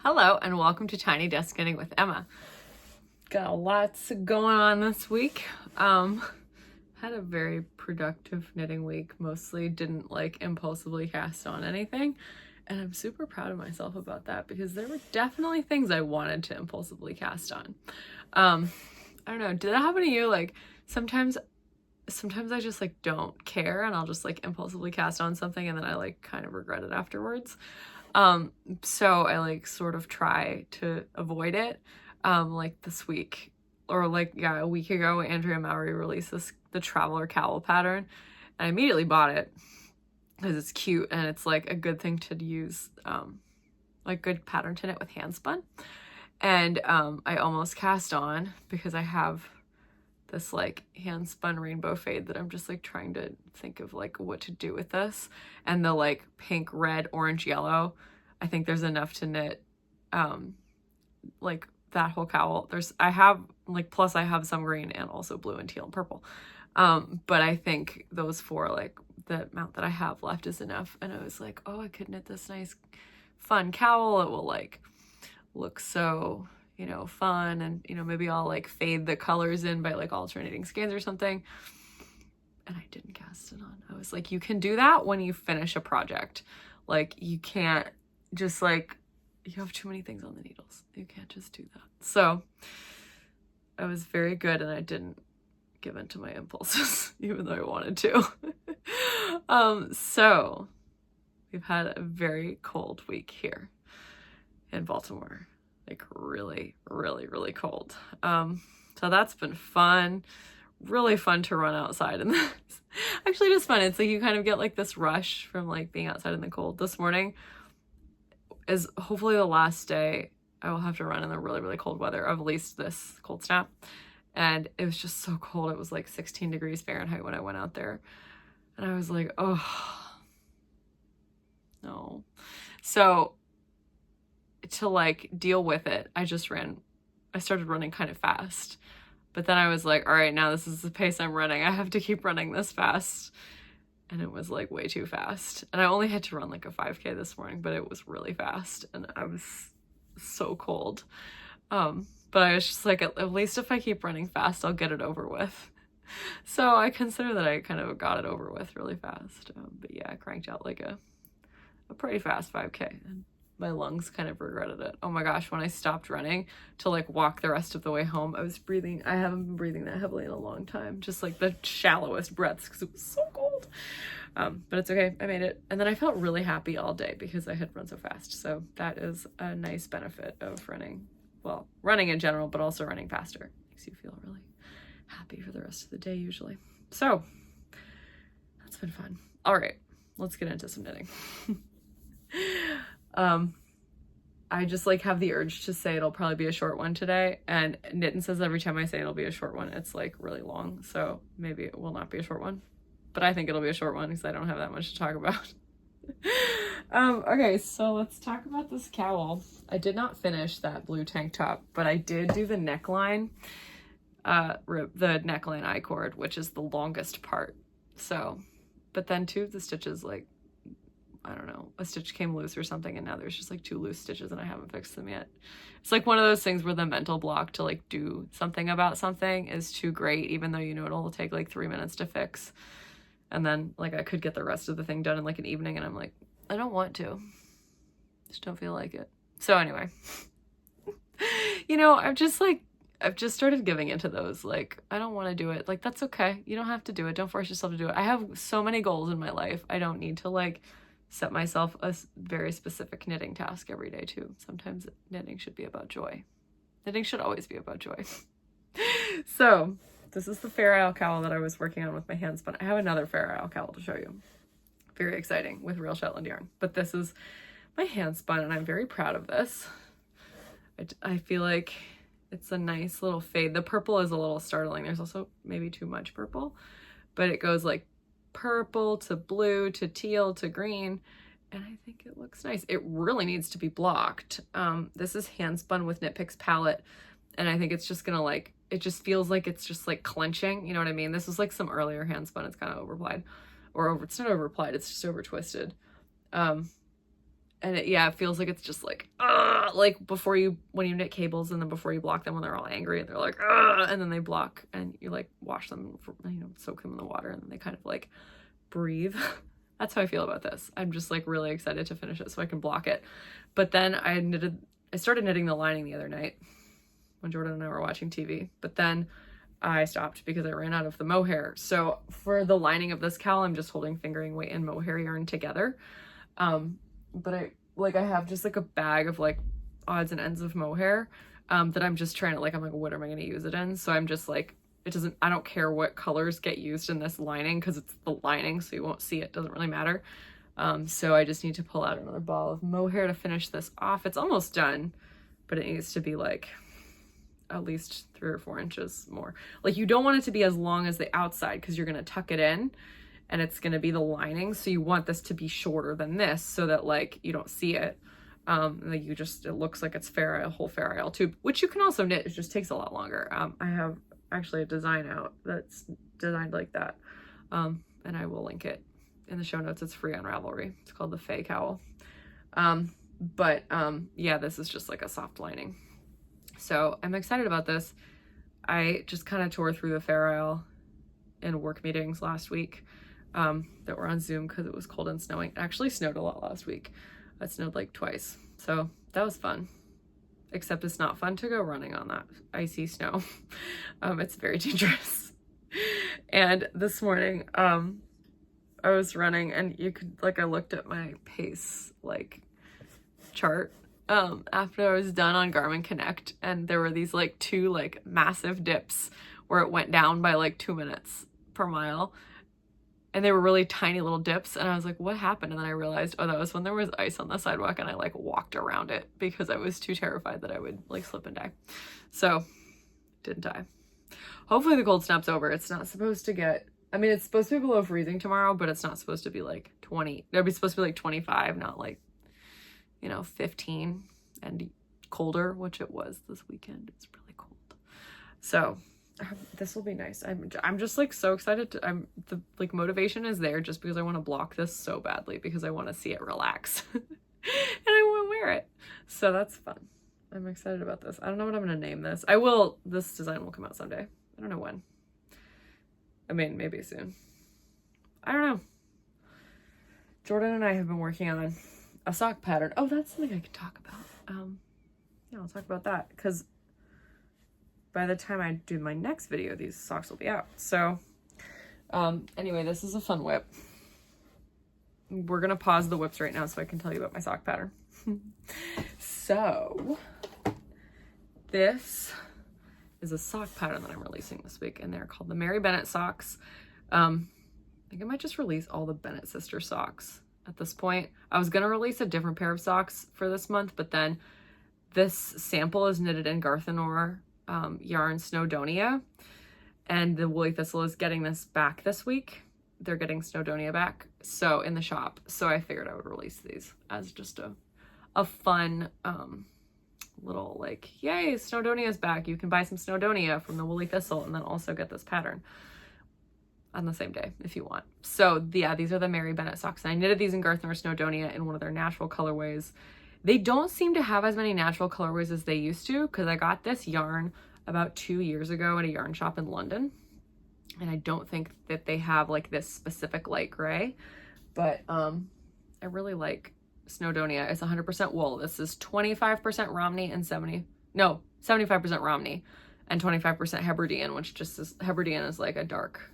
Hello and welcome to Tiny Desk Knitting with Emma. Got lots going on this week. Had a very productive knitting week. Mostly didn't impulsively cast on anything, and I'm super proud of myself about that because there were definitely things I wanted to impulsively cast on. I don't know, did that happen to you? Sometimes I just don't care and I'll just impulsively cast on something and then I kind of regret it afterwards. So I sort of try to avoid it. This week or a week ago, Andrea Mowry released the Traveler Cowl pattern, and I immediately bought it because it's cute and it's a good thing to use, good pattern to knit with hand spun. And I almost cast on because I have this hand spun rainbow fade that I'm just trying to think of what to do with this, and the pink, red, orange, yellow, I think there's enough to knit that whole cowl. I have plus I have some green and also blue and teal and purple, but I think those four, the amount that I have left is enough. And I was oh, I could knit this nice fun cowl. It will look so fun, and maybe I'll fade the colors in by alternating skeins or something. And I didn't cast it on. I was you can do that when you finish a project. You can't just you have too many things on the needles. You can't just do that. So I was very good and I didn't give in to my impulses even though I wanted to. So we've had a very cold week here in Baltimore. Really, really, really cold. So that's been fun. Really fun to run outside in this. Actually just fun. It's you kind of get this rush from being outside in the cold. This morning is hopefully the last day I will have to run in the really, really cold weather of at least this cold snap. And it was just so cold. It was 16 degrees Fahrenheit when I went out there. And I was oh, no. So to deal with it, I started running kind of fast. But then I was all right, now this is the pace I'm running. I have to keep running this fast. And it was way too fast. And I only had to run a 5K this morning, but it was really fast and I was so cold. But I was just at least if I keep running fast, I'll get it over with. So I consider that I kind of got it over with really fast. But yeah, I cranked out a pretty fast 5K. And my lungs kind of regretted it. Oh my gosh, when I stopped running to walk the rest of the way home, I haven't been breathing that heavily in a long time. Just the shallowest breaths because it was so cold. But it's okay, I made it. And then I felt really happy all day because I had run so fast. So that is a nice benefit of running. Well, running in general, but also running faster. Makes you feel really happy for the rest of the day usually. So that's been fun. All right, let's get into some knitting. I just have the urge to say it'll probably be a short one today, and Knittin says every time I say it'll be a short one, it's really long, so maybe it will not be a short one, but I think it'll be a short one because I don't have that much to talk about. Okay, so let's talk about this cowl. I did not finish that blue tank top, but I did do the neckline, the neckline I-cord, which is the longest part. So, but then two of the stitches I don't know, a stitch came loose or something, and now there's just 2 loose stitches and I haven't fixed them yet. It's one of those things where the mental block to do something about something is too great, even though it'll take 3 minutes to fix. And then I could get the rest of the thing done in an evening, and I'm I don't want to. Just don't feel like it. So anyway, I've just started giving into those. I don't want to do it. That's okay. You don't have to do it. Don't force yourself to do it. I have so many goals in my life. I don't need to set myself a very specific knitting task every day too. Sometimes knitting should be about joy. Knitting should always be about joy. So this is the Fair Isle cowl that I was working on with my hand spun. I have another Fair Isle cowl to show you. Very exciting with real Shetland yarn. But this is my hand spun and I'm very proud of this. I feel it's a nice little fade. The purple is a little startling. There's also maybe too much purple, but it goes purple to blue to teal to green, and I think it looks nice. It really needs to be blocked. This is hand spun with Knit Picks palette, and I think it's just gonna it just feels it's just clenching, you know what I mean? This was some earlier hand spun. It's kind of overplied, or it's not overplied, it's just over twisted. And it feels like it's just like, like when you knit cables and then before you block them when they're all angry and they're like, and then they block and you like wash them, soak them in the water and then they kind of like breathe. That's how I feel about this. I'm just like really excited to finish it so I can block it. But then I started knitting the lining the other night when Jordan and I were watching TV, but then I stopped because I ran out of the mohair. So for the lining of this cowl, I'm just holding fingering weight and mohair yarn together. But I have just like a bag of like odds and ends of mohair that I'm just trying to like, I'm like, what am I going to use it in? So I'm just like, I don't care what colors get used in this lining because it's the lining, so you won't see it, doesn't really matter. So I just need to pull out another ball of mohair to finish this off. It's almost done, but it needs to be like at least 3 or 4 inches more. Like you don't want it to be as long as the outside because you're going to tuck it in and it's going to be the lining. So you want this to be shorter than this so that like you don't see it. Like it looks like it's a whole Fair Isle tube, which you can also knit. It just takes a lot longer. I have actually a design out that's designed like that. And I will link it in the show notes. It's free on Ravelry. It's called the Fae Cowl. Yeah, this is just like a soft lining. So I'm excited about this. I just kind of tore through the Fair Isle in work meetings last week that were on Zoom because it was cold and snowing. It actually snowed a lot last week. It snowed like twice. So that was fun. Except it's not fun to go running on that icy snow. It's very dangerous. And this morning, I was running and I looked at my pace chart after I was done on Garmin Connect, and there were these 2 massive dips where it went down by 2 minutes per mile, and they were really tiny little dips, and I was like, what happened? And then I realized, oh, that was when there was ice on the sidewalk and I walked around it because I was too terrified that I would slip and die. So didn't die. Hopefully the cold snap's over. It's not supposed to get, it's supposed to be below freezing tomorrow, but it's not supposed to be 20. It'll be supposed to be 25, not 15 and colder, which it was this weekend. It's really cold. So this will be nice. I'm just so excited the motivation is there just because I want to block this so badly because I want to see it relax and I want to wear it. So that's fun. I'm excited about this. I don't know what I'm going to name this. This design will come out someday. I don't know when. Maybe soon. I don't know. Jordan and I have been working on a sock pattern. Oh, that's something I could talk about. Yeah, I'll talk about that because by the time I do my next video, these socks will be out. So anyway, this is a fun whip. We're gonna pause the whips right now so I can tell you about my sock pattern. So this is a sock pattern that I'm releasing this week, and they're called the Mary Bennett socks. I think I might just release all the Bennett sister socks at this point. I was gonna release a different pair of socks for this month, but then this sample is knitted in Garthenor yarn Snowdonia, and the Woolly Thistle is getting this back this week. They're getting Snowdonia back, so in the shop. So I figured I would release these as just a fun little yay, Snowdonia's back. You can buy some Snowdonia from the Woolly Thistle and then also get this pattern on the same day if you want. So yeah, these are the Mary Bennett socks, and I knitted these in Garthenor Snowdonia in one of their natural colorways. They don't seem to have as many natural colorways as they used to because I got this yarn about 2 years ago at a yarn shop in London, and I don't think that they have this specific light gray, but I really like Snowdonia. It's 100% wool. This is 25% Romney and 75% Romney and 25% Hebridean, which just is, Hebridean is a dark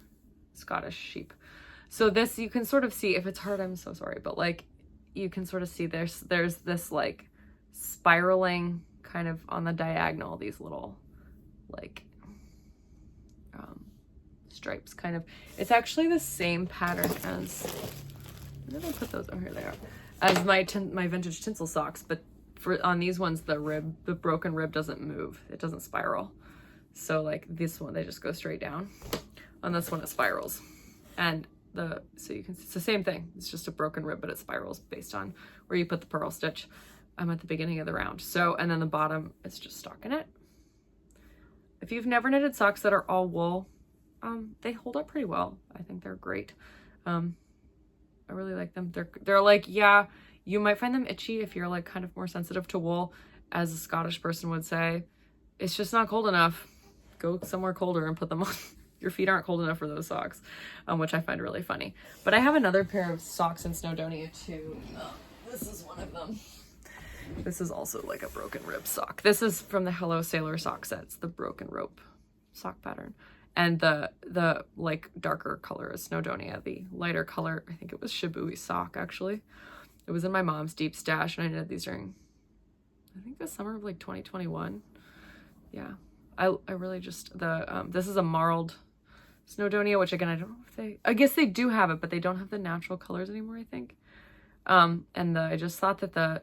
Scottish sheep. So this, you can sort of see, if it's hard, I'm so sorry, but you can sort of see there's this spiraling kind of on the diagonal, these little stripes kind of. It's actually the same pattern as, where did I put those? Oh, here they are. As my vintage tinsel socks, but on these ones the broken rib doesn't move. It doesn't spiral. So this one, they just go straight down. On this one it spirals. And so you can, it's the same thing. It's just a broken rib, but it spirals based on where you put the purl stitch at the beginning of the round. So, and then the bottom, it's just stockinette. If you've never knitted socks that are all wool, they hold up pretty well. I think they're great. I really like them. They're yeah, You might find them itchy if you're like kind of more sensitive to wool, as a Scottish person would say. It's just not cold enough. Go somewhere colder and put them on. Your feet aren't cold enough for those socks, which I find really funny. But I have another pair of socks in Snowdonia too. This is one of them. This is also like a broken rib sock. This is from the Hello Sailor sock sets, the broken rope sock pattern. And the like darker color is Snowdonia. The lighter color, I think it was Shibui sock actually. It was in my mom's deep stash, and I knitted these during, I think, the summer of like 2021. Yeah, I really just, this is a marled Snowdonia, which again, I don't know if I guess they do have it, but they don't have the natural colors anymore, I think. And I just thought that the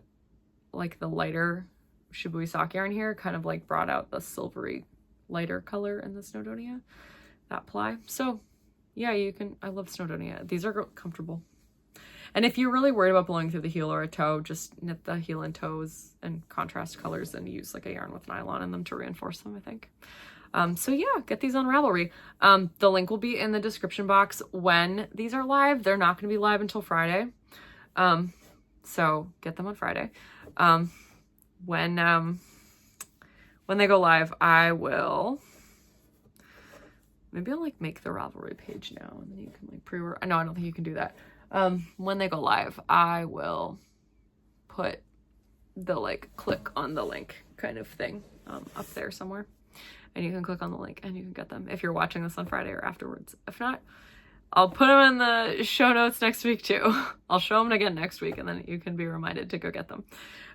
lighter Shibui sock yarn here kind of like brought out the silvery lighter color in the Snowdonia, that ply. So yeah, I love Snowdonia. These are comfortable. And if you're really worried about blowing through the heel or a toe, just knit the heel and toes in contrast colors and use like a yarn with nylon in them to reinforce them, I think. So yeah, get these on Ravelry. The link will be in the description box when these are live. They're not going to be live until Friday. So get them on Friday. When they go live, maybe I'll like make the Ravelry page now and then you can like pre-order. No, I don't think you can do that. When they go live, I will put the like click on the link kind of thing up there somewhere, and you can click on the link and you can get them if you're watching this on Friday or afterwards. If not, I'll put them in the show notes next week too. I'll show them again next week, and then you can be reminded to go get them.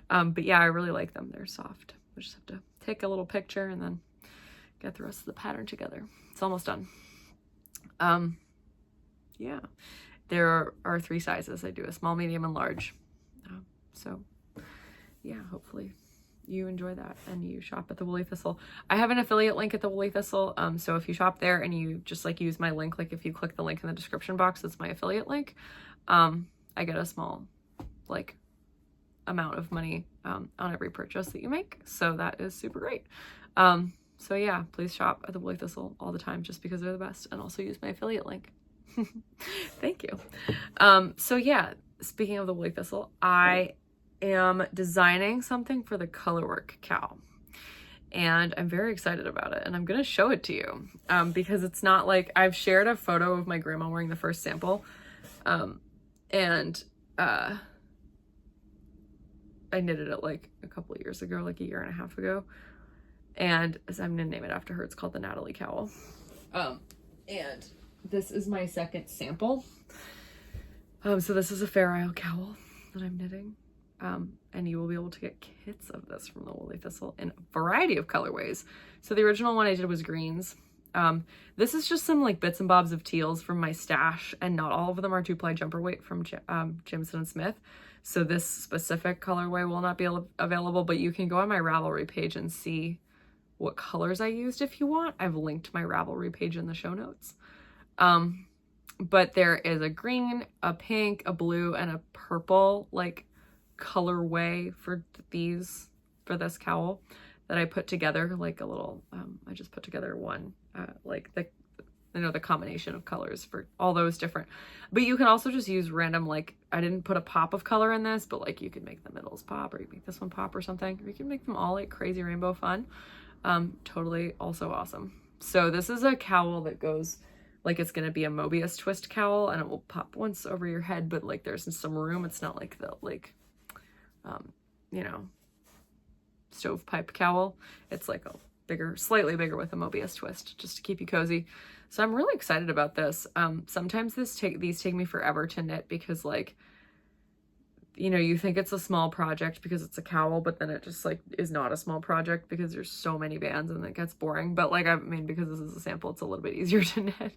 But yeah, I really like them. They're soft. We just have to take a little picture and then get the rest of the pattern together. It's almost done. Yeah, there are 3 sizes. I do a small, medium, and large. So yeah, hopefully you enjoy that and you shop at the Woolly Thistle. I have an affiliate link at the Woolly Thistle. So if you shop there and you just like use my link, like if you click the link in the description box, it's my affiliate link. I get a small like amount of money on every purchase that you make. So that is super great. So yeah, please shop at the Woolly Thistle all the time just because they're the best, and also use my affiliate link. Thank you. So yeah, speaking of the Woolly Thistle, I am designing something for the colorwork cowl, and I'm very excited about it, and I'm gonna show it to you because it's not like, I've shared a photo of my grandma wearing the first sample, and I knitted it like a couple of years ago, like a year and a half ago, and I'm gonna name it after her. It's called the Natalie cowl. And this is my second sample. So this is a Fair Isle cowl that I'm knitting. And you will be able to get kits of this from the Woolly Thistle in a variety of colorways. So the original one I did was greens. This is just some like bits and bobs of teals from my stash, and not all of them are 2-ply jumper weight from Jimson & Smith. So this specific colorway will not be available, but you can go on my Ravelry page and see what colors I used if you want. I've linked my Ravelry page in the show notes. But there is a green, a pink, a blue, and a purple like colorway for this cowl that I put together, like a little, I just put together one, like the combination of colors for all those different, but you can also just use random, like I didn't put a pop of color in this, but like you could make the middles pop, or you make this one pop or something, or you can make them all like crazy rainbow fun. Totally also awesome. So this is a cowl that goes, like it's going to be a Mobius twist cowl, and it will pop once over your head, but like there's some room. It's not like the, like, you know, stovepipe cowl. It's like a bigger, slightly bigger with a Mobius twist just to keep you cozy. So I'm really excited about this. Sometimes these take me forever to knit because, like, you know, you think it's a small project because it's a cowl, but then it just like is not a small project because there's so many bands and it gets boring. But like, I mean, because this is a sample, it's a little bit easier to knit,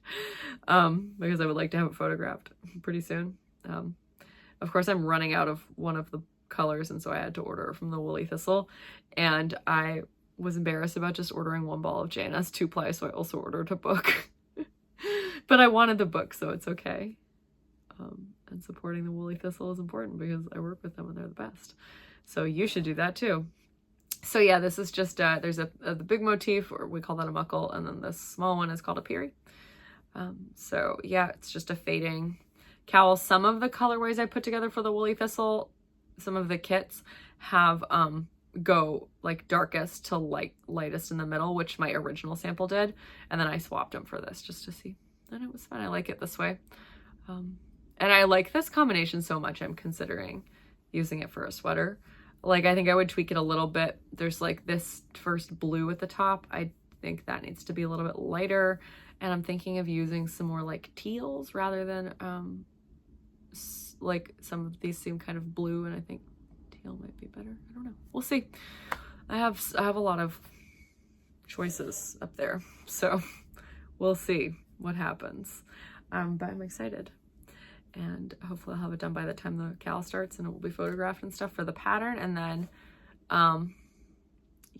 because I would like to have it photographed pretty soon. Of course, I'm running out of one of the colors, and so I had to order from the Woolly Thistle, and I was embarrassed about just ordering one ball of Jana's 2-ply, so I also ordered a book. But I wanted the book, so it's okay. And supporting the Woolly Thistle is important because I work with them and they're the best. So you should do that too. So yeah, this is just, there's the big motif, or we call that a muckle, and then this small one is called a piri. So yeah, it's just a fading cowl. Some of the colorways I put together for the Woolly Thistle some of the kits have go like darkest to lightest in the middle, which my original sample did, and then I swapped them for this just to see, and it was fun. I like it this way, and I like this combination so much I'm considering using it for a sweater. Like, I think I would tweak it a little bit. There's like this first blue at the top. I think that needs to be a little bit lighter, and I'm thinking of using some more like teals rather than like some of these seem kind of blue, and I think teal might be better. I don't know. We'll see. I have a lot of choices up there, so we'll see what happens. But I'm excited, and hopefully I'll have it done by the time the cal starts, and it will be photographed and stuff for the pattern. And then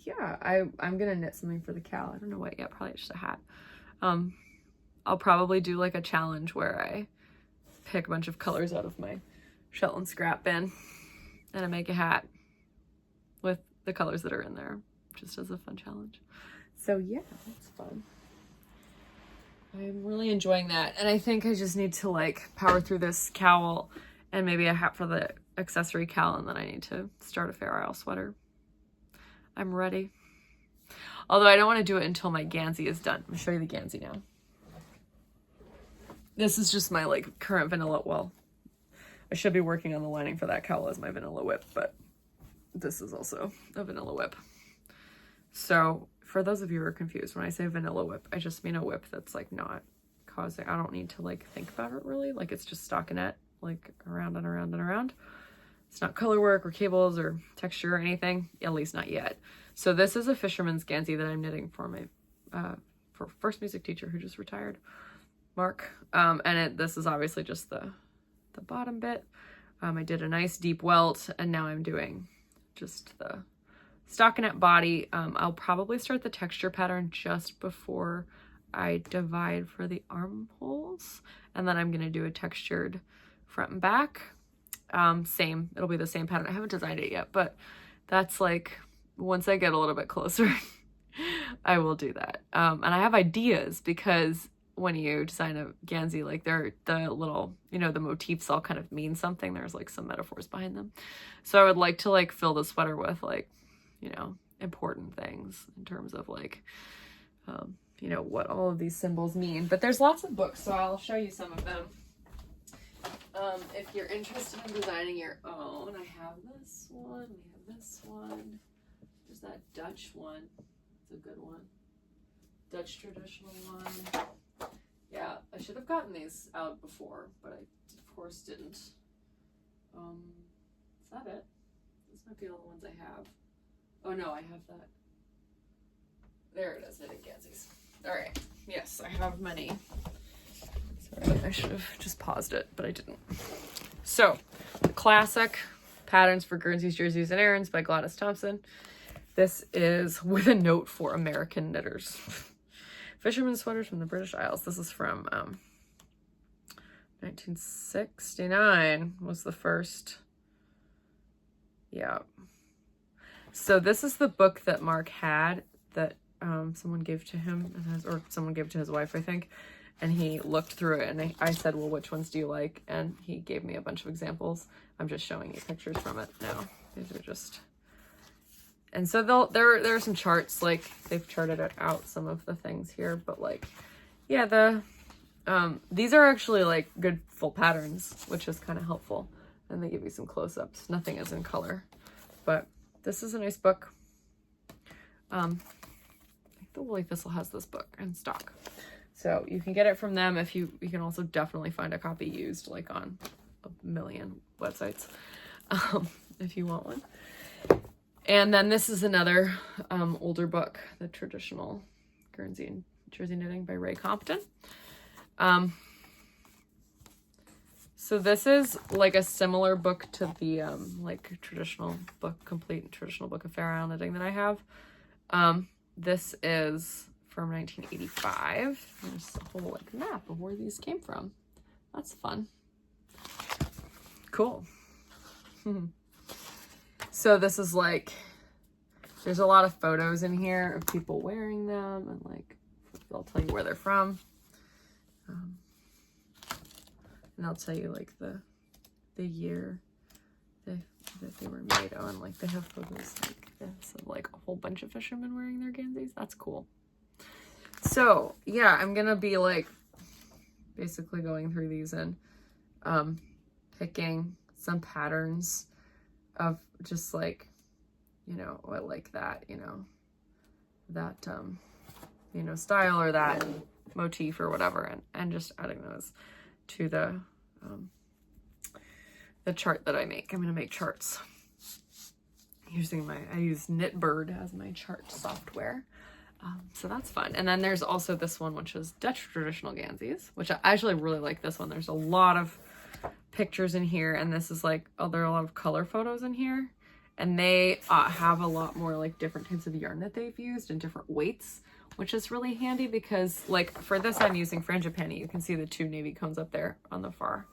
yeah, I'm gonna knit something for the cal. I don't know what yet, probably just a hat. I'll probably do like a challenge where I pick a bunch of colors out of my Shetland scrap bin and I make a hat with the colors that are in there, just as a fun challenge. So yeah, that's fun. I'm really enjoying that, and I think I just need to like power through this cowl and maybe a hat for the accessory cowl, and then I need to start a Fair Isle sweater. I'm ready. Although I don't want to do it until my Guernsey is done. I'm gonna show you the Guernsey now. This is just my like current vanilla, well, I should be working on the lining for that cowl as my vanilla whip, but this is also a vanilla whip. So for those of you who are confused, when I say vanilla whip, I just mean a whip that's like not causing, I don't need to like think about it really. Like it's just stockinette, like around and around and around. It's not color work or cables or texture or anything, at least not yet. So this is a Fisherman's Guernsey that I'm knitting for my for first music teacher who just retired, Mark. And this is obviously just the bottom bit. I did a nice deep welt, and now I'm doing just the stockinette body. I'll probably start the texture pattern just before I divide for the armholes, and then I'm gonna do a textured front and back. It'll be the same pattern. I haven't designed it yet, but that's like, once I get a little bit closer, I will do that. And I have ideas, because when you design a Guernsey, like the little, you know, the motifs all kind of mean something. There's like some metaphors behind them. So I would like to like fill the sweater with like, you know, important things in terms of like, you know, what all of these symbols mean. But there's lots of books, so I'll show you some of them. If you're interested in designing your own, I have this one, we have this one. There's that Dutch one. It's a good one. Dutch traditional one. Yeah, I should have gotten these out before, but I, of course, didn't. Is that it? This might be all the ones I have. Oh, no, I have that. There it is, knitting Guernseys. All right. Yes, I have many. Sorry, I should have just paused it, but I didn't. So, the classic patterns for Guernseys, Jerseys, and Errands by Gladys Thompson. This is with a note for American knitters. Fisherman's sweaters from the British Isles. This is from 1969 was the first. Yeah. So this is the book that Mark had that someone gave to him, or someone gave to his wife, I think. And he looked through it, and I said, well, which ones do you like? And he gave me a bunch of examples. I'm just showing you pictures from it now. These are just... And so there are some charts, like they've charted out some of the things here, but like, yeah, these are actually like good full patterns, which is kind of helpful. And they give you some close-ups. Nothing is in color, but this is a nice book. I think the Woolly Thistle has this book in stock. So you can get it from them. If you can also definitely find a copy used, like on a million websites, if you want one. And then this is another older book, The Traditional Guernsey and Jersey Knitting by Ray Compton. So this is like a similar book to the like traditional book, complete traditional book of Fair Isle knitting that I have. This is from 1985. There's a whole like map of where these came from. That's fun. Cool. So this is like, there's a lot of photos in here of people wearing them, and like, they'll tell you where they're from. And I'll tell you like the year they that they were made on. Like they have photos like this of like a whole bunch of fishermen wearing their Guernseys. That's cool. So yeah, I'm gonna be like basically going through these and picking some patterns of just like, you know, I like that, you know, that you know, style or that motif or whatever, and just adding those to the chart that I make. I'm gonna make charts using I use Knitbird as my chart software. So that's fun. And then there's also this one, which is Dutch traditional Guernseys, which I actually really like this one. There's a lot of pictures in here, and this is like, oh, there are a lot of color photos in here, and they have a lot more like different types of yarn that they've used and different weights, which is really handy because like for this, I'm using frangipani. You can see the 2 navy cones up there on the far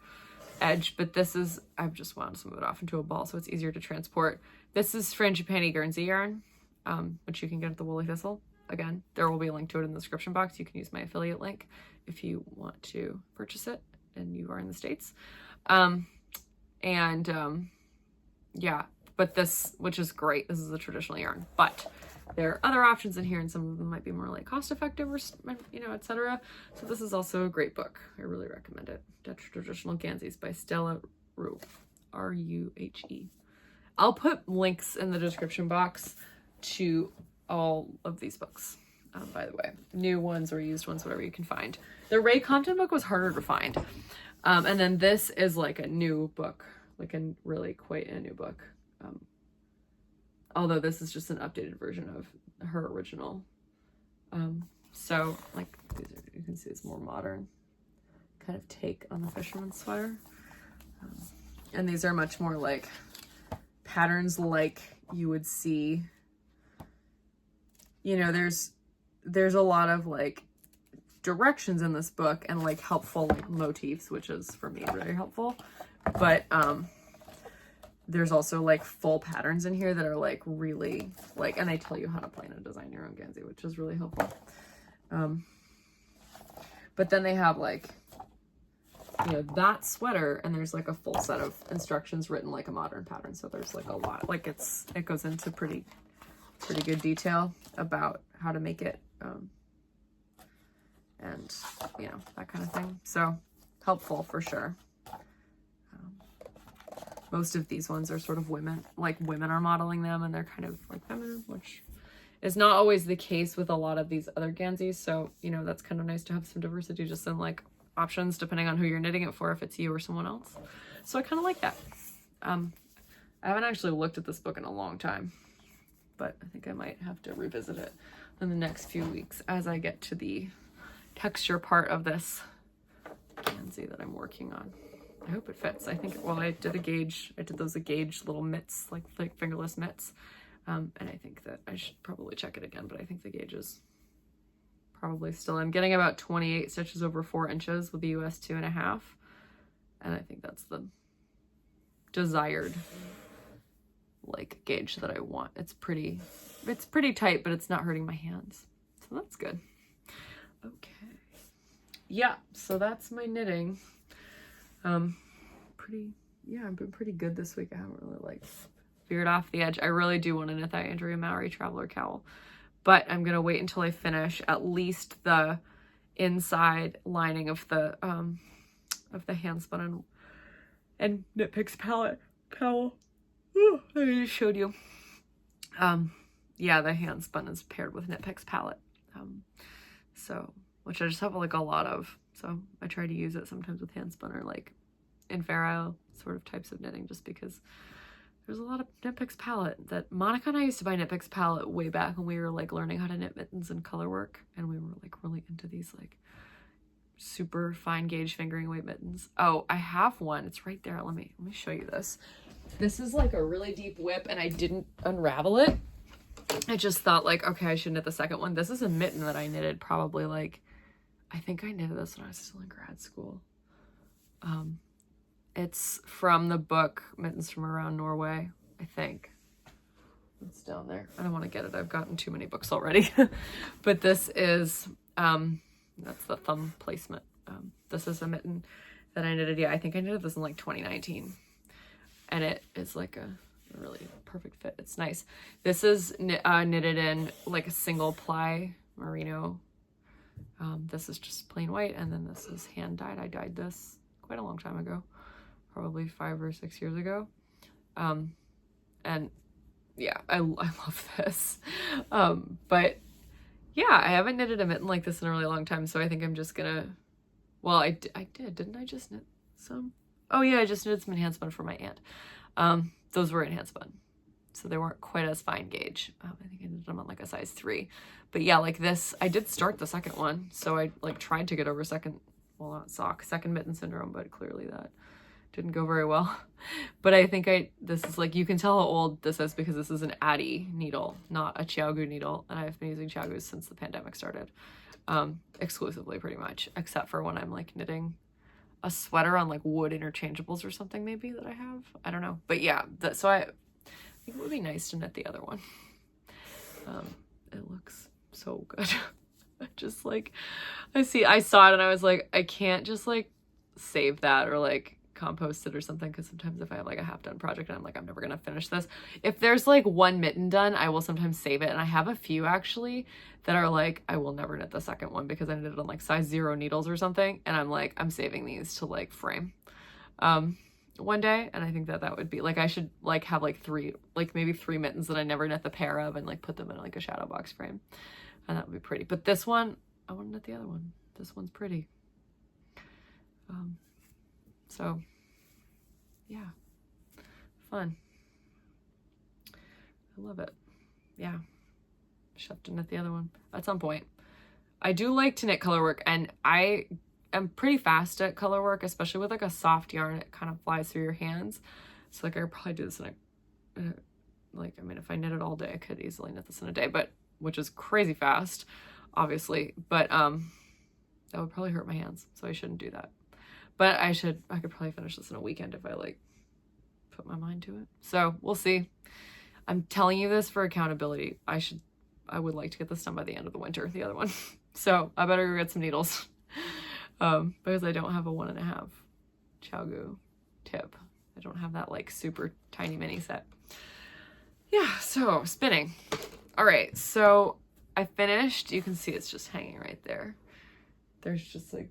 edge, but this is, I've just wound some of it off into a ball so it's easier to transport. This is frangipani Guernsey yarn, which you can get at the Woolly Thistle. Again, there will be a link to it in the description box. You can use my affiliate link if you want to purchase it and you are in the States. Yeah, but this, which is great, this is a traditional yarn, but there are other options in here, and some of them might be more like cost effective or, you know, etc. So this is also a great book. I really recommend it. Dutch Traditional Guernseys by Stella Ruhe, R-U-H-E. I'll put links in the description box to all of these books, by the way. New ones or used ones, whatever you can find. The Ray Compton book was harder to find. And then this is like a new book, like a really quite a new book. Although this is just an updated version of her original. So like you can see it's more modern kind of take on the fisherman's sweater. And these are much more like patterns like you would see, you know, there's a lot of like directions in this book and like helpful like motifs, which is for me very helpful. But there's also like full patterns in here that are like really like, and they tell you how to plan and design your own Guernsey, which is really helpful. But then they have like, you know, that sweater, and there's like a full set of instructions written like a modern pattern. So there's like a lot, like it goes into pretty good detail about how to make it, and you know, that kind of thing. So helpful for sure. Most of these ones are sort of women, like women are modeling them, and they're kind of like feminine, which is not always the case with a lot of these other Guernseys. So, you know, that's kind of nice to have some diversity just in like options depending on who you're knitting it for, if it's you or someone else. So I kind of like that. I haven't actually looked at this book in a long time, but I think I might have to revisit it in the next few weeks as I get to the texture part of this Guernsey that I'm working on. I hope it fits. I think, well, I did those gauge little mitts, like fingerless mitts. And I think that I should probably check it again, but I think the gauge is probably still, I'm getting about 28 stitches over 4 inches with the US 2.5. And I think that's the desired like gauge that I want. It's pretty tight, but it's not hurting my hands. So that's good. Okay. Yeah, so that's my knitting. I've been pretty good this week. I haven't really like veered off the edge. I really do want to knit that Andrea Mowry Traveler Cowl, but I'm gonna wait until I finish at least the inside lining of the hand spun and Knit Picks palette cowl. Ooh, I just showed you. Yeah, the hand spun is paired with Knit Picks palette. So, which I just have like a lot of. So I try to use it sometimes with hand spun or like in Fair Isle sort of types of knitting, just because there's a lot of Knit Picks palette that Monica and I used to buy Knit Picks palette way back when we were like learning how to knit mittens and color work, and we were like really into these like super fine gauge fingering weight mittens. Oh, I have one. It's right there. Let me show you this. This is like a really deep whip, and I didn't unravel it. I just thought like, okay, I should knit the second one. This is a mitten that I knitted probably like, I think I knitted this when I was still in grad school. It's from the book Mittens from Around Norway, I think. It's down there. I don't want to get it. I've gotten too many books already. But this is, that's the thumb placement. This is a mitten that I knitted. Yeah, I think I knitted this in like 2019. and it is like a really perfect fit. It's nice. This is knitted in like a single ply merino. This is just plain white, and then this is hand dyed. I dyed this quite a long time ago, probably 5 or 6 years ago. And yeah, I love this. But yeah, I haven't knitted a mitten like this in a really long time, so I think I'm just gonna, well, I did, didn't I just knit some? Oh yeah, I just knitted some in hand spun for my aunt. Those were in hand spun, so they weren't quite as fine gauge. I think I knitted them on like a size 3. But yeah, like this, I did start the second one, so I like tried to get over second mitten syndrome, but clearly that didn't go very well. But I think this is like, you can tell how old this is because this is an Addy needle, not a Chiaogu needle. And I've been using Chiaogus since the pandemic started, exclusively pretty much, except for when I'm like knitting a sweater on like wood interchangeables or something maybe that I have. I don't know. But yeah, so I think it would be nice to knit the other one. It looks so good. Just like, I saw it and I was like, I can't just like save that or like compost it or something, because sometimes if I have like a half done project and I'm like, I'm never gonna finish this, if there's like one mitten done, I will sometimes save it. And I have a few actually that are like, I will never knit the second one because I knitted on like size 0 needles or something, and I'm like, I'm saving these to like frame one day. And I think that would be like, I should like have like maybe 3 mittens that I never knit the pair of and like put them in like a shadow box frame, and that would be pretty. But this one, I want to knit the other one. This one's pretty. So yeah, fun. I love it. Yeah, should have to knit the other one at some point. I do like to knit color work, and I am pretty fast at color work, especially with like a soft yarn. It kind of flies through your hands. So like I could probably do this in a like, I mean, if I knit it all day, I could easily knit this in a day, but which is crazy fast, obviously. But that would probably hurt my hands, so I shouldn't do that. But I could probably finish this in a weekend if I like put my mind to it. So we'll see. I'm telling you this for accountability. I would like to get this done by the end of the winter, the other one. So I better go get some needles because I don't have a 1.5 Chiaogu tip. I don't have that like super tiny mini set. Yeah, so spinning. All right, so I finished. You can see it's just hanging right there. There's just like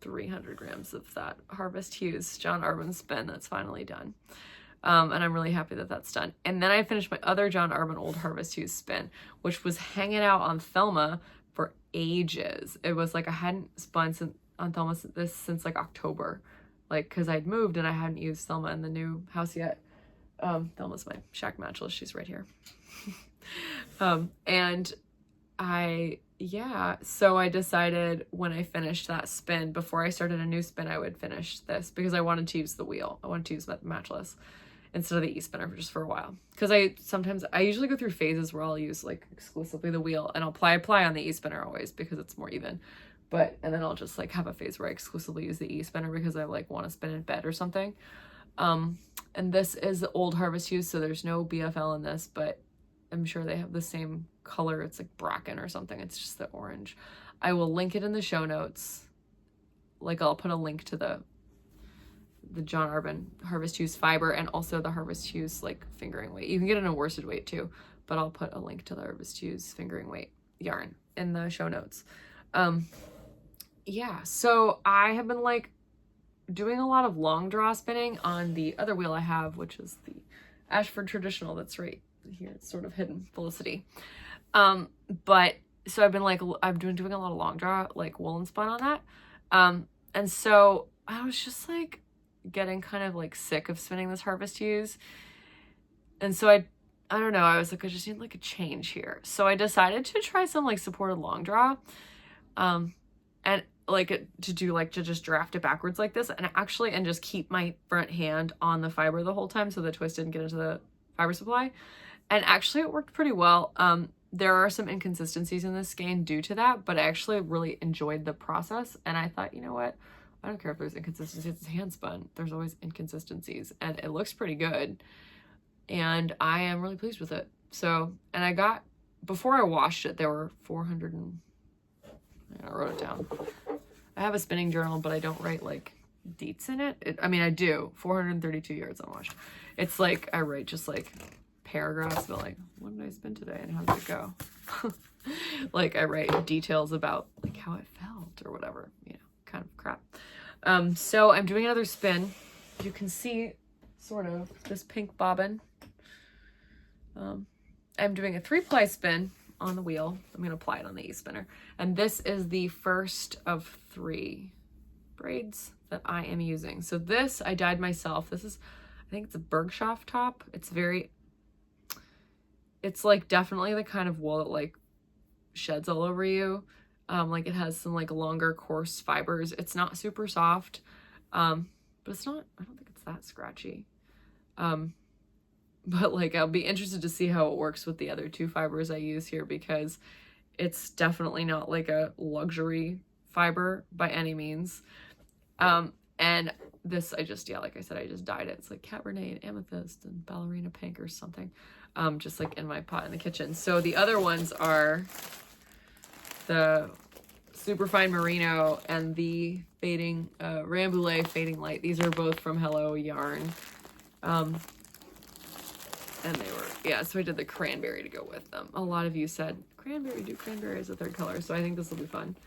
300 grams of that Harvest Hues John Arbon spin that's finally done. And I'm really happy that that's done. And then I finished my other John Arbon Old Harvest Hues spin, which was hanging out on Thelma for ages. It was like I hadn't spun on Thelma since like October, like because I'd moved and I hadn't used Thelma in the new house yet. Thelma's my shack matchless. She's right here. And so I decided when I finished that spin, before I started a new spin, I would finish this because I wanted to use the wheel. I wanted to use matchless instead of the e-spinner just for a while. Because I usually go through phases where I'll use like exclusively the wheel, and I'll apply on the e-spinner always because it's more even. And then I'll just like have a phase where I exclusively use the e-spinner because I like want to spin in bed or something. And this is the Old Harvest Hues, so there's no BFL in this, but I'm sure they have the same color. It's like bracken or something. It's just the orange. I will link it in the show notes. Like I'll put a link to the John Arbon Harvest Hues fiber and also the Harvest Hues like fingering weight. You can get it in a worsted weight too, but I'll put a link to the Harvest Hues fingering weight yarn in the show notes. Yeah, so I have been like doing a lot of long draw spinning on the other wheel I have, which is the Ashford Traditional that's right here. It's sort of hidden, Felicity. But so I've been doing a lot of long draw, like woolen spun on that. And so I was just like getting kind of like sick of spinning this Harvest Hues. And so I don't know, I was like, I just need like a change here. So I decided to try some like supported long draw. And like to just draft it backwards like this and just keep my front hand on the fiber the whole time so the twist didn't get into the fiber supply. And actually it worked pretty well. There are some inconsistencies in this skein due to that, but I actually really enjoyed the process. And I thought, you know what? I don't care if there's inconsistencies, it's hand spun. There's always inconsistencies and it looks pretty good. And I am really pleased with it. So, and I got, before I washed it, there were 400 and, I wrote it down. I have a spinning journal, but I don't write like dates in it. I mean, I do 432 yards unwashed. It's like I write just like paragraphs about like, what did I spend today and how did it go? Like I write details about like how it felt or whatever, you know, kind of crap. So I'm doing another spin. You can see sort of this pink bobbin. I'm doing a 3-ply spin on the wheel. I'm going to apply it on the E-spinner. And this is the first of 3 braids that I am using. So this I dyed myself. This is, I think it's a Bergschaft top. It's like definitely the kind of wool that like sheds all over you. Like it has some like longer coarse fibers. It's not super soft, but it's not, I don't think it's that scratchy. But like I'll be interested to see how it works with the other 2 fibers I use here, because it's definitely not like a luxury fiber by any means. And this I just, yeah, like I said, I just dyed it. It's like Cabernet and Amethyst and Ballerina Pink or something, just like in my pot in the kitchen. So the other ones are the Superfine Merino and the fading Rambouillet Fading Light. These are both from Hello Yarn. And they were, yeah, so I did the cranberry to go with them. A lot of you said cranberry, do cranberry as a 3rd color, so I think this will be fun.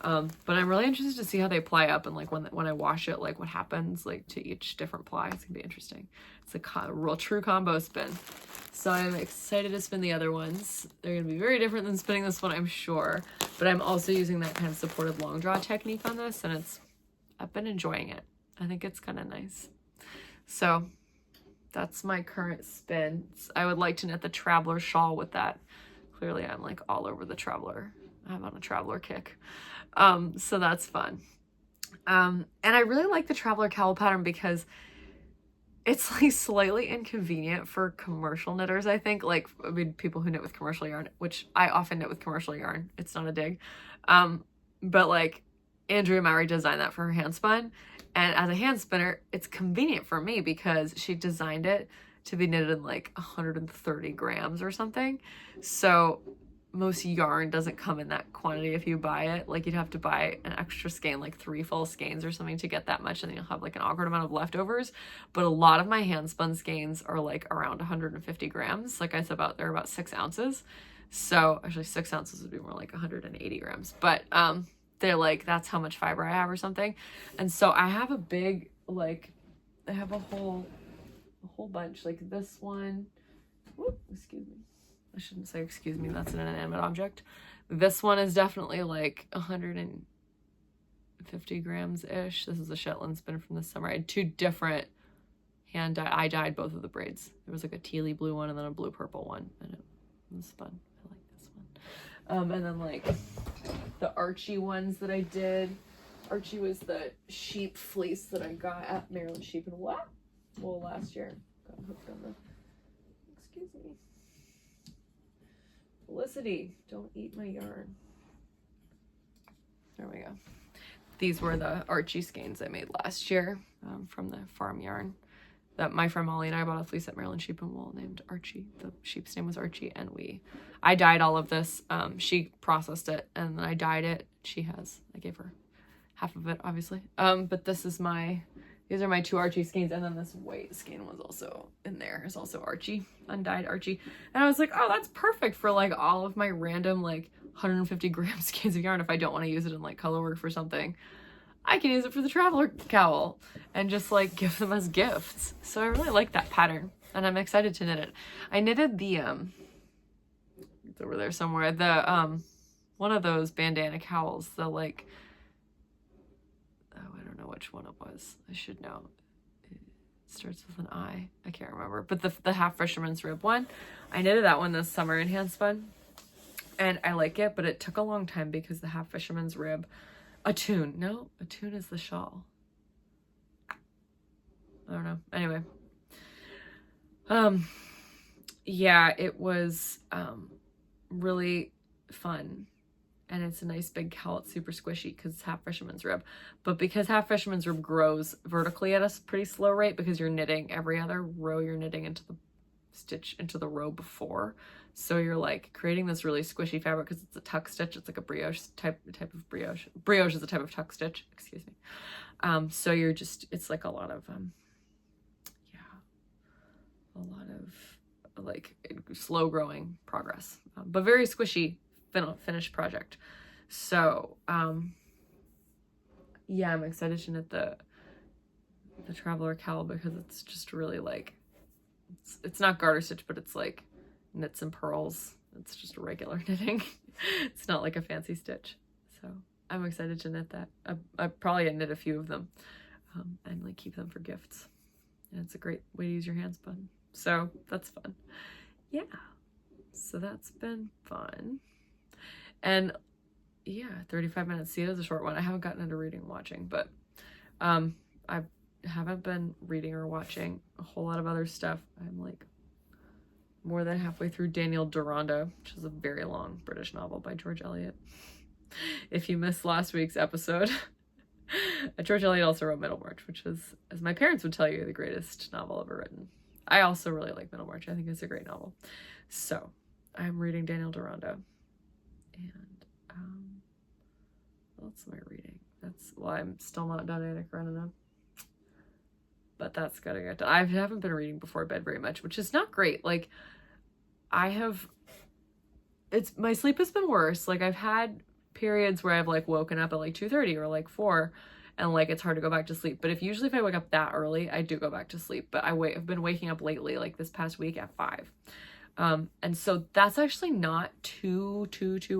But I'm really interested to see how they ply up, and like when I wash it, like what happens like to each different ply. It's gonna be interesting. It's a real true combo spin. So I'm excited to spin the other ones. They're gonna be very different than spinning this one, I'm sure. But I'm also using that kind of supported long draw technique on this, and I've been enjoying it. I think it's kind of nice. So that's my current spin. I would like to knit the Traveler shawl with that. Clearly I'm like all over the Traveler. I'm on a Traveler kick. So that's fun. And I really like the Traveler cowl pattern because it's like slightly inconvenient for commercial knitters, I think. Like, I mean, people who knit with commercial yarn, which I often knit with commercial yarn. It's not a dig. But like Andrea Mowry designed that for her hand spun. And as a hand spinner, it's convenient for me because she designed it to be knitted in like 130 grams or something. So most yarn doesn't come in that quantity if you buy it. Like you'd have to buy an extra skein, like 3 full skeins or something to get that much, and then you'll have like an awkward amount of leftovers. But a lot of my hand spun skeins are like around 150 grams. Like I said, they're about 6 ounces. So actually 6 ounces would be more like 180 grams. But they're like, that's how much fiber I have or something. And so I have a big, like, I have a whole bunch, like this one. Whoop, excuse me. I shouldn't say excuse me, that's an inanimate object. This one is definitely like 150 grams-ish. This is a Shetland spin from this summer. I had 2 different hand dye. I dyed both of the braids. There was like a tealy blue one and then a blue purple one, and it was fun. I like this one. And then like the Archie ones that I did. Archie was the sheep fleece that I got at Maryland Sheep and Wool last year. Got hooked on the, excuse me. Felicity, don't eat my yarn. There we go. These were the Archie skeins I made last year from the farm yarn. That my friend Molly and I bought a fleece at Maryland Sheep and Wool named Archie. The sheep's name was Archie, and I dyed all of this. She processed it, and then I dyed it. I gave her half of it, obviously. But these are my 2 Archie skeins, and then this white skein was also in there. It's also Archie, undyed Archie. And I was like, oh, that's perfect for like all of my random like 150 gram skeins of yarn. If I don't want to use it in like color work for something, I can use it for the Traveler cowl and just like give them as gifts. So I really like that pattern, and I'm excited to knit it. I knitted the it's over there somewhere, the one of those bandana cowls, the like, oh, I don't know which one it was. I should know. It starts with an I. I can't remember. But the half fisherman's rib one, I knitted that one this summer in hand spun, and I like it, but it took a long time because the half fisherman's rib, Attune is the shawl. I don't know. Anyway. Yeah, it was really fun. And it's a nice big cowl. It's super squishy because it's half fisherman's rib. But because half fisherman's rib grows vertically at a pretty slow rate, because you're knitting every other row, you're knitting into the stitch into the row before. So you're like creating this really squishy fabric because it's a tuck stitch. It's like a brioche type of brioche. Brioche is a type of tuck stitch, excuse me. So you're just, it's like a lot of like slow growing progress, but very squishy finished project. So yeah, I'm excited to knit the Traveler Cowl because it's just really like, it's not garter stitch, but it's like knits and purls. It's just a regular knitting. It's not like a fancy stitch. So I'm excited to knit that. I probably knit a few of them and like keep them for gifts. And it's a great way to use your hands bun. So that's fun. Yeah. So that's been fun. And yeah, 35 minutes. See, it was a short one. I haven't gotten into reading and watching, but I haven't been reading or watching a whole lot of other stuff. I'm like more than halfway through Daniel Deronda, which is a very long British novel by George Eliot. If you missed last week's episode, George Eliot also wrote Middlemarch, which is, as my parents would tell you, the greatest novel ever written. I also really like Middlemarch. I think it's a great novel. So I'm reading Daniel Deronda. And what else am I reading? Well, I'm still not done Anna Karenina. But that's gotta get done. I haven't been reading before bed very much, which is not great. Like, my sleep has been worse. Like, I've had periods where I've like woken up at like 2:30 or like 4 and like it's hard to go back to sleep. But usually if I wake up that early, I do go back to sleep. But I've been waking up lately, like this past week at 5. And so that's actually not too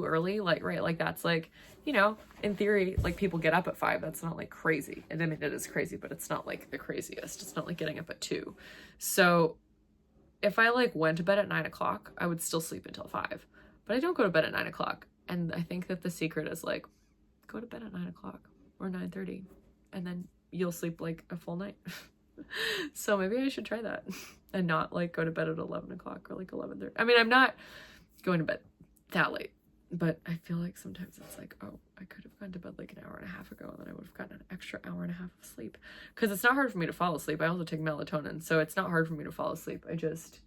early. Like, right, like that's like, you know, in theory, like people get up at 5. That's not like crazy. And I mean, it is crazy, but it's not like the craziest. It's not like getting up at 2. So if I like went to bed at 9 o'clock, I would still sleep until 5. But I don't go to bed at 9 o'clock. And I think that the secret is like, go to bed at 9 o'clock or 9:30, and then you'll sleep like a full night. So maybe I should try that and not like go to bed at 11 o'clock or like 11:30. I mean, I'm not going to bed that late, but I feel like sometimes it's like, oh, I could have gone to bed like an hour and a half ago and then I would have gotten an extra hour and a half of sleep. Because it's not hard for me to fall asleep. I also take melatonin, so it's not hard for me to fall asleep. I just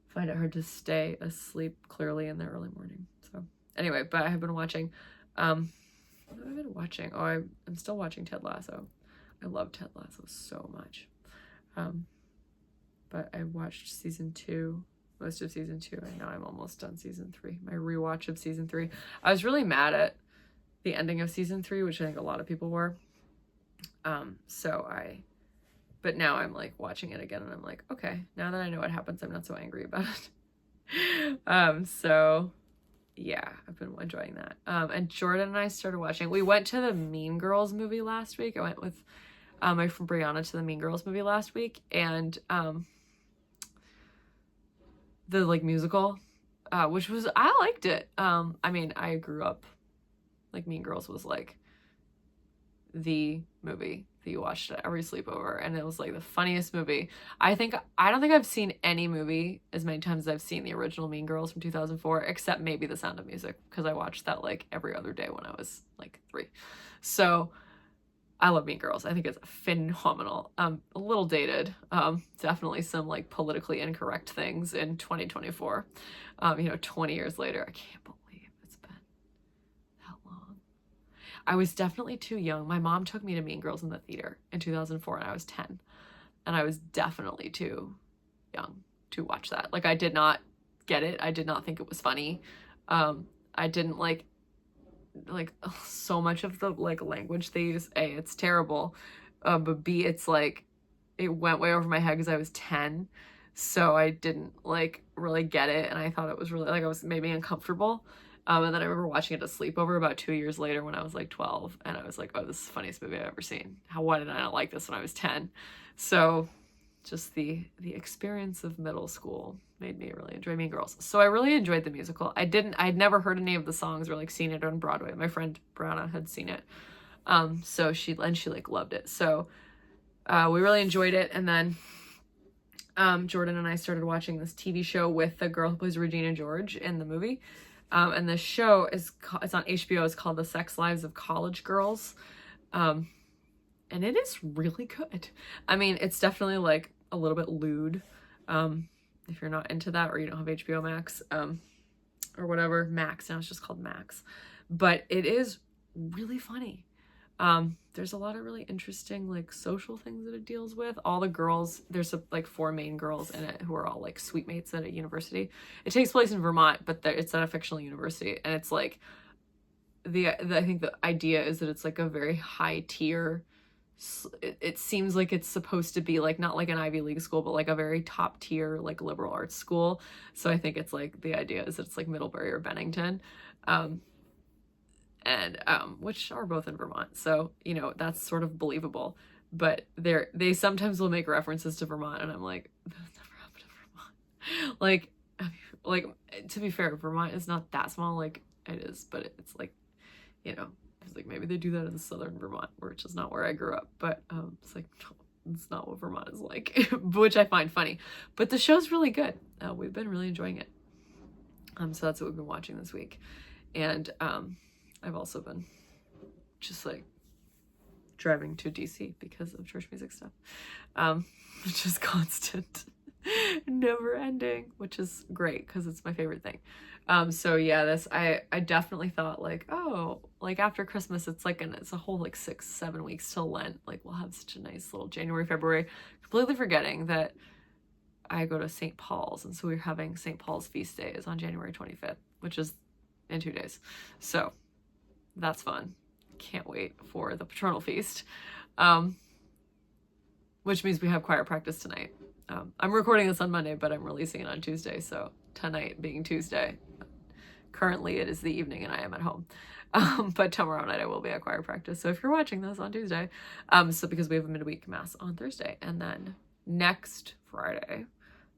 find it hard to stay asleep clearly in the early morning. So anyway, but I have been watching, what have I been watching? Oh, I'm still watching Ted Lasso. I love Ted Lasso so much. But I watched season 2, most of season 2, and now I'm almost done season 3. My rewatch of season 3. I was really mad at the ending of season 3, which I think a lot of people were. But now I'm like watching it again and I'm like, okay, now that I know what happens, I'm not so angry about it. So yeah, I've been enjoying that. And Jordan and I started watching, we went to the Mean Girls movie last week. I went with my friend Brianna to the Mean Girls movie last week, and the like musical, which was, I liked it. I mean, I grew up, like Mean Girls was like the movie that you watched at every sleepover, and it was like the funniest movie. I don't think I've seen any movie as many times as I've seen the original Mean Girls from 2004, except maybe The Sound of Music, because I watched that like every other day when I was like 3. So I love Mean Girls. I think it's phenomenal. A little dated. Definitely some like politically incorrect things in 2024. 20 years later. I can't believe it's been that long. I was definitely too young. My mom took me to Mean Girls in the theater in 2004 and I was 10. And I was definitely too young to watch that. Like, I did not get it. I did not think it was funny. I didn't like so much of the like language they use. A, it's terrible. But B, it's like, it went way over my head because I was 10. So I didn't like really get it. And I thought it was really like, I was maybe uncomfortable. And then I remember watching it at a sleepover about 2 years later when I was like 12. And I was like, oh, this is the funniest movie I've ever seen. Why did I not like this when I was 10? So just the experience of middle school made me really enjoy Mean Girls. So I really enjoyed the musical. I'd never heard any of the songs or like seen it on Broadway. My friend Brianna had seen it. So she like loved it. So we really enjoyed it. And then Jordan and I started watching this TV show with the girl who plays Regina George in the movie. And the show it's on HBO. It's called The Sex Lives of College Girls. And it is really good. I mean, it's definitely like a little bit lewd. if you're not into that or you don't have HBO Max, or whatever, Max, now it's just called Max. But it is really funny. There's a lot of really interesting like social things that it deals with. All the girls, there's like 4 main girls in it who are all like suite mates at a university. It takes place in Vermont, but it's at a fictional university, and it's like I think the idea is that it's like a very high tier. It seems like it's supposed to be like not like an Ivy League school, but like a very top tier like liberal arts school. So I think it's like the idea is that it's like Middlebury or Bennington, which are both in Vermont. So you know that's sort of believable. But they sometimes will make references to Vermont, and I'm like, that's never happened to Vermont. Like to be fair, Vermont is not that small. Like it is, but it's like, you know, it's like maybe they do that in southern Vermont, which is not where I grew up. But it's like, no, it's not what Vermont is like, which I find funny. But the show's really good. We've been really enjoying it. So that's what we've been watching this week. And I've also been just like driving to DC because of church music stuff, which is constant, never ending, which is great because it's my favorite thing. So yeah, I definitely thought like, oh, like after Christmas, it's a whole like 6-7 weeks till Lent. Like we'll have such a nice little January, February, completely forgetting that I go to St. Paul's. And so we're having St. Paul's feast day is on January 25th, which is in 2 days. So that's fun. Can't wait for the patronal feast. Which means we have choir practice tonight. I'm recording this on Monday, but I'm releasing it on Tuesday. So tonight being Tuesday, currently it is the evening and I am at home. But tomorrow night I will be at choir practice. So if you're watching this on Tuesday, so because we have a midweek mass on Thursday, and then next Friday,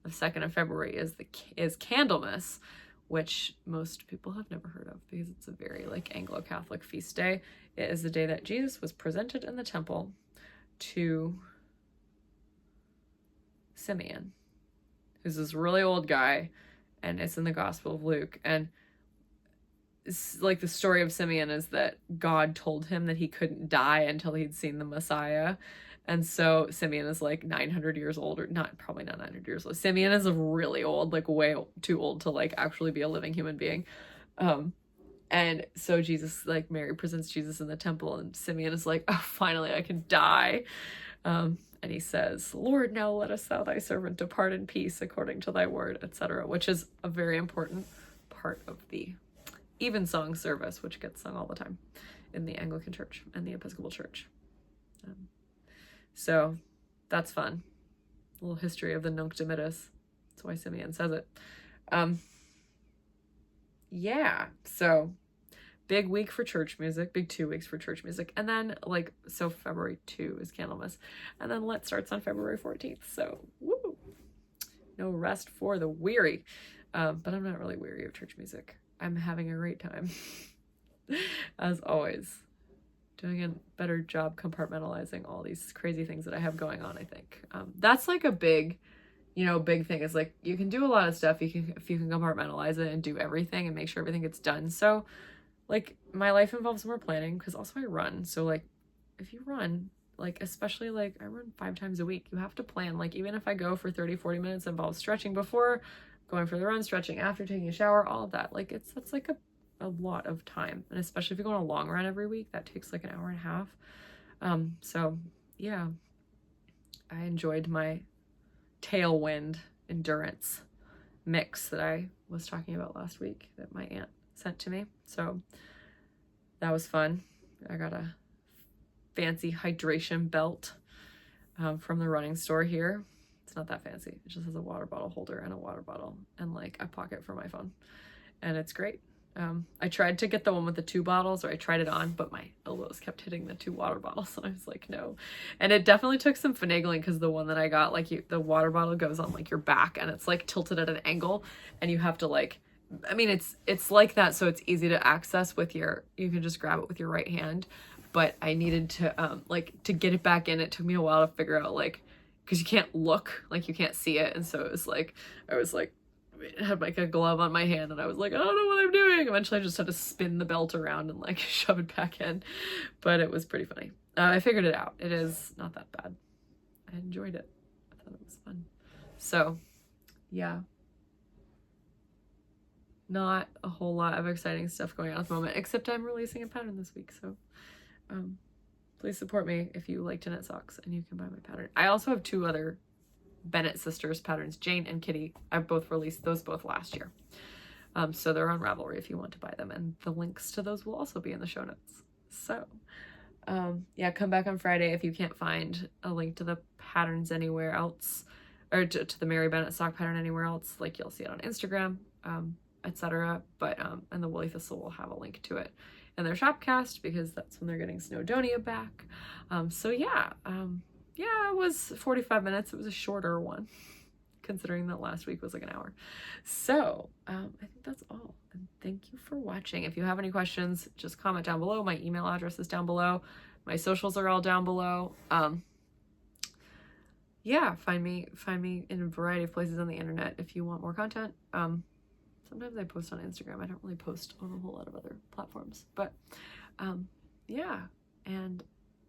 the 2nd of February is Candlemas, which most people have never heard of because it's a very like Anglo-Catholic feast day. It is the day that Jesus was presented in the temple to Simeon, who's this really old guy, and it's in the Gospel of Luke. And it's like the story of Simeon is that God told him that he couldn't die until he'd seen the Messiah. And so Simeon is like 900 years old, or probably not 900 years old. Simeon is really old, like way too old to like actually be a living human being. And so Jesus, like Mary presents Jesus in the temple, and Simeon is like, oh, finally I can die. And he says, Lord, now lettest thou thy servant depart in peace according to thy word, etc., which is a very important part of the evensong service, which gets sung all the time in the Anglican Church and the Episcopal Church. So that's fun. A little history of the Nunc Dimittis. That's why Simeon says it. Yeah, so big week for church music, big 2 weeks for church music. And then so February 2 is Candlemas. And then Lent starts on February 14th. So woo! No rest for the weary. But I'm not really weary of church music. I'm having a great time. As always. Doing a better job compartmentalizing all these crazy things that I have going on, I think. That's like a big thing is like you can do a lot of stuff if you can compartmentalize it and do everything and make sure everything gets done. So like my life involves more planning because also I run. So like if you run, like especially like I run 5 times a week, you have to plan. Like even if I go for 30-40 minutes, involves stretching before going for the run, stretching after, taking a shower, all of that. Like that's like a lot of time, and especially if you go on a long run every week, that takes like an hour and a half. So yeah, I enjoyed my tailwind endurance mix that I was talking about last week that my aunt sent to me. So that was fun. I got a fancy hydration belt from the running store here. It's not that fancy. It just has a water bottle holder and a water bottle and like a pocket for my phone, and it's great. I tried to get the one with the 2 bottles, or I tried it on, but my elbows kept hitting the 2 water bottles, and I was like, no. And it definitely took some finagling because the one that I got, like the water bottle goes on like your back, and it's like tilted at an angle, and you have to like, I mean, it's like that, so it's easy to access with you can just grab it with your right hand. But I needed to to get it back in. It took me a while to figure out because you can't look, like you can't see it, and so it was like I was like. Had like a glove on my hand, and I was like, I don't know what I'm doing. Eventually I just had to spin the belt around and like shove it back in, but it was pretty funny. I figured it out. It is not that bad. I enjoyed it. I thought it was fun. So yeah, not a whole lot of exciting stuff going on at the moment, except I'm releasing a pattern this week. So please support me if you like to knit socks, and you can buy my pattern. I also have 2 other Bennett sisters patterns, Jane and Kitty. I both released those both last year. So they're on Ravelry if you want to buy them, and the links to those will also be in the show notes. So yeah, come back on Friday if you can't find a link to the patterns anywhere else, or to the Mary Bennett sock pattern anywhere else. Like, you'll see it on Instagram, etc. But and the Woolly Thistle will have a link to it in their Shopcast, because that's when they're getting Snowdonia back. So yeah, yeah, it was 45 minutes. It was a shorter one, considering that last week was like an hour. So I think that's all. And thank you for watching. If you have any questions, just comment down below. My email address is down below. My socials are all down below. Yeah, find me in a variety of places on the internet if you want more content. Sometimes I post on Instagram. I don't really post on a whole lot of other platforms. But yeah, and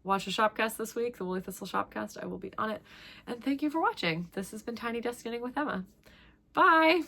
watch the Shopcast this week, the Woolly Thistle Shopcast. I will be on it. And thank you for watching. This has been Tiny Desk Knitting with Emma. Bye!